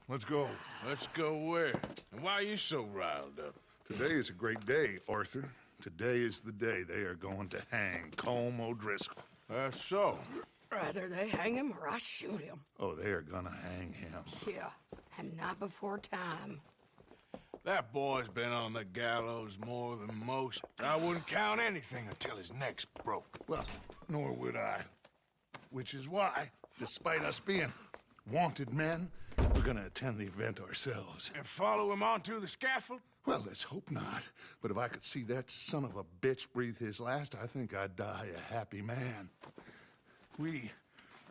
Let's go. Let's go where? And why are you so riled up? Today is a great day, Arthur. Today is the day they are going to hang Colm O'Driscoll. That's so. Rather they hang him or I shoot him. Oh, they are gonna hang him. Yeah, and not before time. That boy's been on the gallows more than most. I wouldn't count anything until his neck's broke. Well, nor would I. Which is why, despite us being wanted men, we're gonna attend the event ourselves. And follow him onto the scaffold? Well, let's hope not. But if I could see that son of a bitch breathe his last, I think I'd die a happy man. We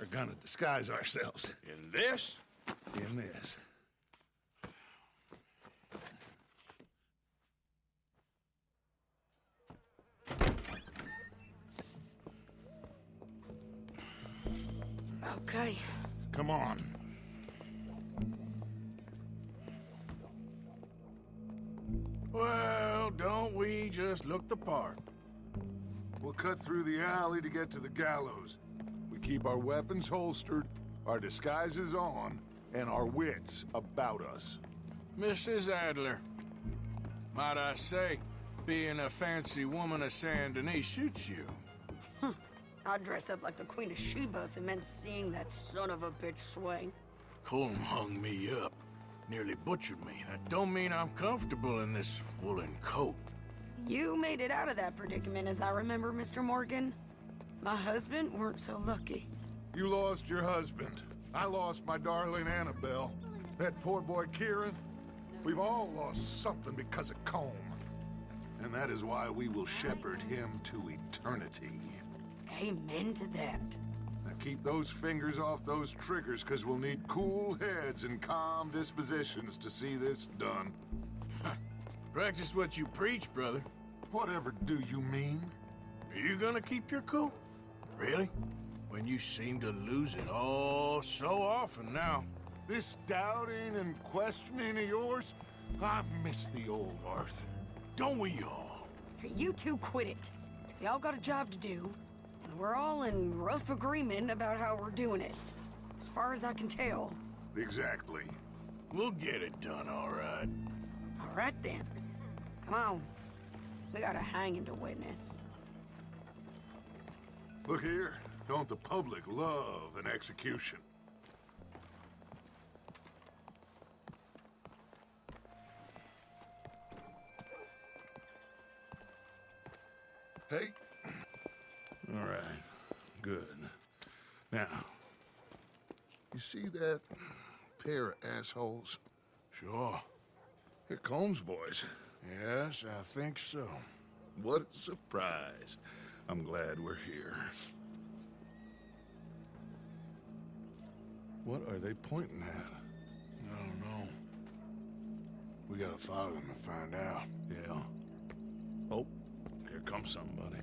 are gonna disguise ourselves. In this? In this. Okay. Come on. Well, don't we just look the part? We'll cut through the alley to get to the gallows. We keep our weapons holstered, our disguises on, and our wits about us. Mrs. Adler, might I say, being a fancy woman of Saint Denis suits you. I'd dress up like the Queen of Sheba if it meant seeing that son of a bitch swing. Colm hung me up, nearly butchered me. That don't mean I'm comfortable in this woolen coat. You made it out of that predicament, as I remember, Mr. Morgan. My husband weren't so lucky. You lost your husband. I lost my darling Annabelle. That poor boy Kieran. We've all lost something because of Colm. And that is why we will shepherd him to eternity. Amen to that. Now keep those fingers off those triggers, because we'll need cool heads and calm dispositions to see this done. Practice what you preach, brother. Whatever do you mean? Are you gonna keep your cool? Really? When you seem to lose it all so often now. This doubting and questioning of yours, I miss the old Arthur. Don't we all? You two quit it. Y'all got a job to do, and we're all in rough agreement about how we're doing it. As far as I can tell. Exactly. We'll get it done, all right. All right, then. Come on. We got a hanging to witness. Look here, don't the public love an execution? Hey. All right, good. Now, you see that pair of assholes? Sure. They're Colm's boys. Yes, I think so. What a surprise. I'm glad we're here. What are they pointing at? I don't know. We gotta follow them and find out. Yeah. Oh, here comes somebody.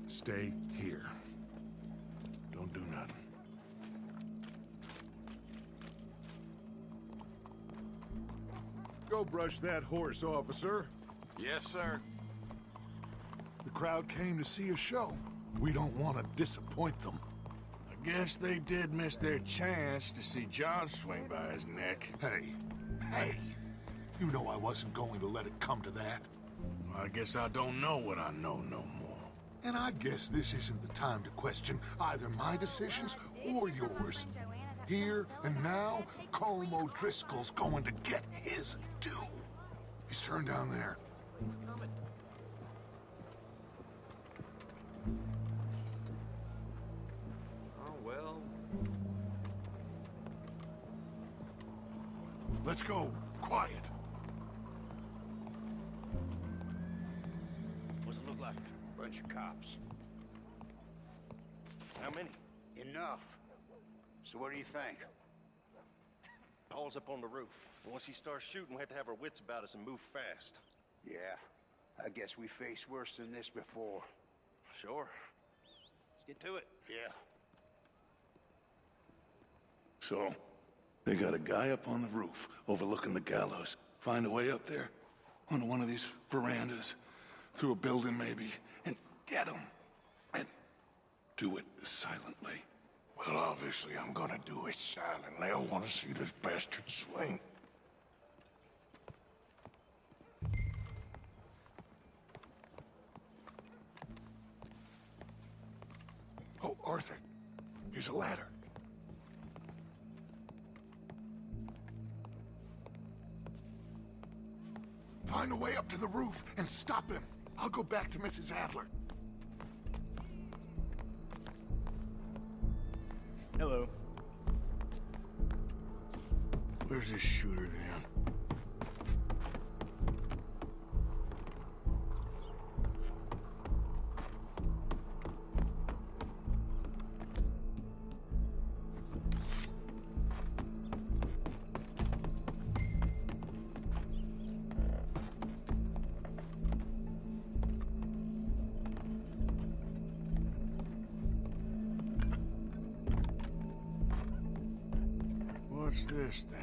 Stay here. Don't do nothing. Go brush that horse, officer. Yes, sir. The crowd came to see a show. We don't want to disappoint them. I guess they did miss their chance to see John swing by his neck. Hey, you know I wasn't going to let it come to that. I guess I don't know what I know no more. And I guess this isn't the time to question either my decisions or yours. Here and now, Colm O'Driscoll's going to get his due. He's turned down there. Oh, well. Let's go. Quiet. What's it look like? Bunch of cops. How many? Enough. So what do you think? Paul's up on the roof. Once he starts shooting, we have to have our wits about us and move fast. Yeah, I guess we faced worse than this before. Sure. Let's get to it. Yeah. So, they got a guy up on the roof overlooking the gallows. Find a way up there, onto one of these verandas, through a building maybe, and get him. And do it silently. Well, obviously I'm gonna do it silent. They'll want to see this bastard swing. Oh, Arthur, here's a ladder. Find a way up to the roof and stop him. I'll go back to Mrs. Adler. Hello. Where's this shooter then? What's this then?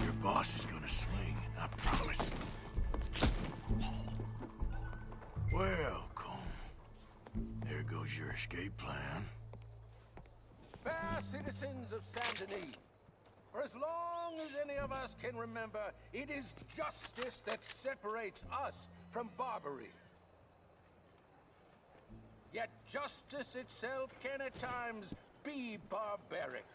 Your boss is gonna swing, I promise. Well, Colm, there goes your escape plan. Fair citizens of Saint Denis, for as long as any of us can remember, it is justice that separates us from barbary. Yet justice itself can at times be barbaric.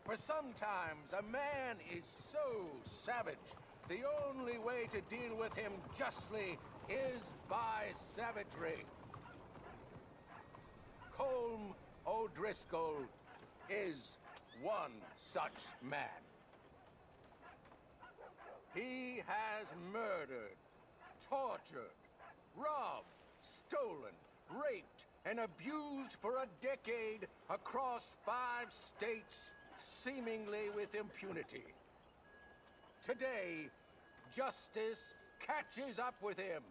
For sometimes a man is so savage, the only way to deal with him justly is by savagery. Colm O'Driscoll is one such man. He has murdered, tortured, robbed, stolen, raped, and abused for a decade across 5 states, seemingly with impunity. Today, justice catches up with him.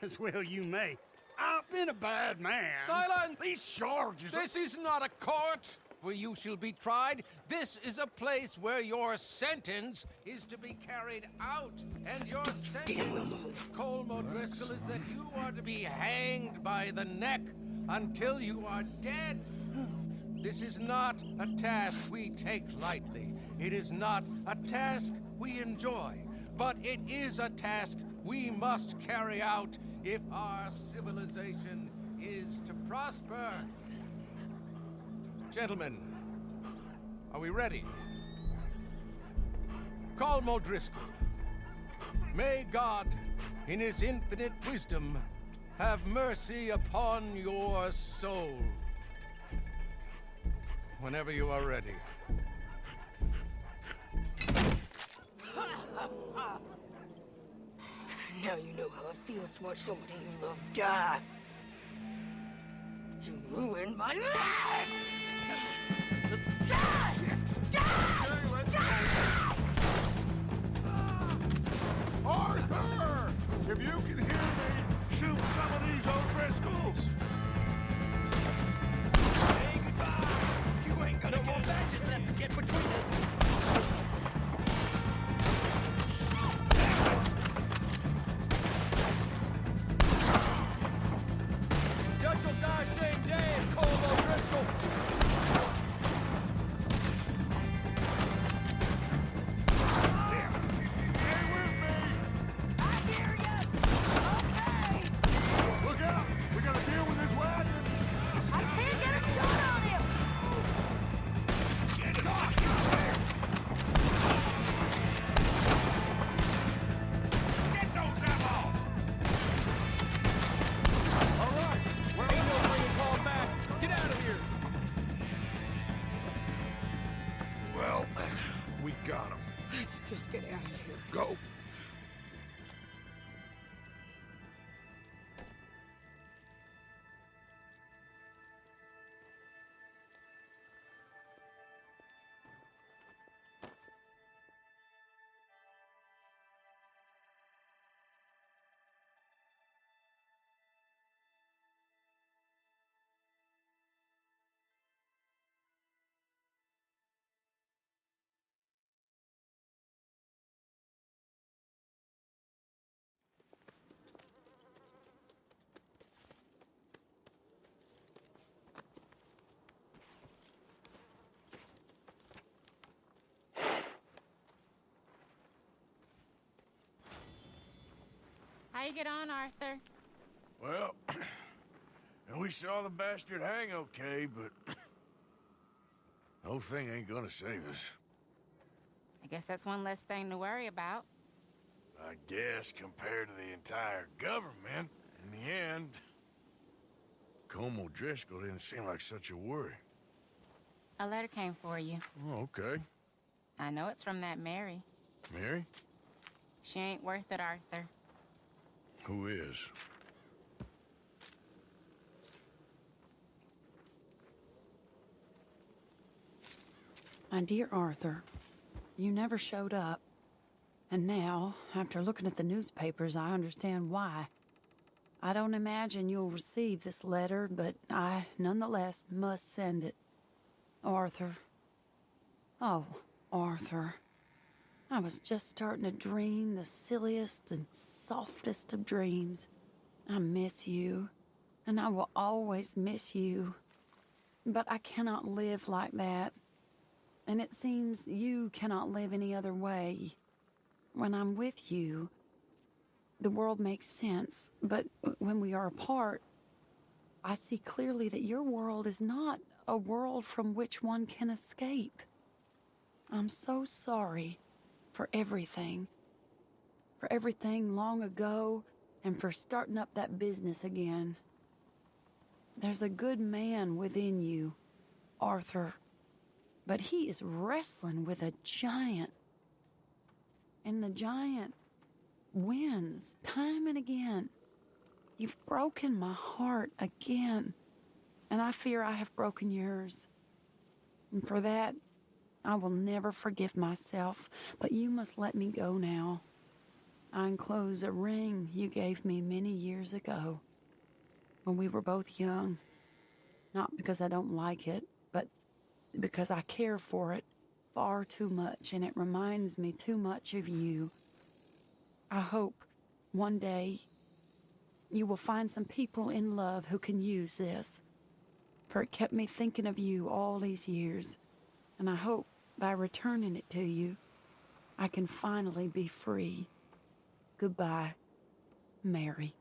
As well you may. I've been a bad man. Silence! These charges are... This is not a court where you shall be tried. This is a place where your sentence is to be carried out. And your sentence, Colm O'Driscoll, is that you are to be hanged by the neck until you are dead. This is not a task we take lightly. It is not a task we enjoy. But it is a task we must carry out if our civilization is to prosper. Gentlemen, are we ready? Colm O'Driscoll, may God, in his infinite wisdom, have mercy upon your soul. Whenever you are ready. Now you know how it feels to watch somebody you love die. You ruined my life! Die! Die! Die! Arthur! If you can hear me, shoot some of these O'Driscolls! Say goodbye! You ain't gonna get more badges left to get between us! Judge will die same day as Colm O'Driscoll! Look out! We gotta deal with Let's just get out of here. Go. How you get on, Arthur? Well, we saw the bastard hang okay, but the whole thing ain't gonna save us. I guess that's one less thing to worry about. I guess compared to the entire government, in the end, Colm O'Driscoll didn't seem like such a worry. A letter came for you. Oh, okay. I know it's from that Mary. Mary? She ain't worth it, Arthur. Who is? My dear Arthur, you never showed up. And now, after looking at the newspapers, I understand why. I don't imagine you'll receive this letter, but I, nonetheless, must send it. Arthur. Oh, Arthur. I was just starting to dream the silliest and softest of dreams. I miss you, and I will always miss you. But I cannot live like that. And it seems you cannot live any other way. When I'm with you, the world makes sense. But when we are apart, I see clearly that your world is not a world from which one can escape. I'm so sorry for everything. For everything long ago, and for starting up that business again. There's a good man within you, Arthur. But he is wrestling with a giant. And the giant wins time and again. You've broken my heart again. And I fear I have broken yours. And for that, I will never forgive myself. But you must let me go now. I enclose a ring you gave me many years ago, when we were both young. Not because I don't like it, but because I care for it far too much, and it reminds me too much of you. I hope one day you will find some people in love who can use this, for it kept me thinking of you all these years, and I hope by returning it to you, I can finally be free. Goodbye, Mary.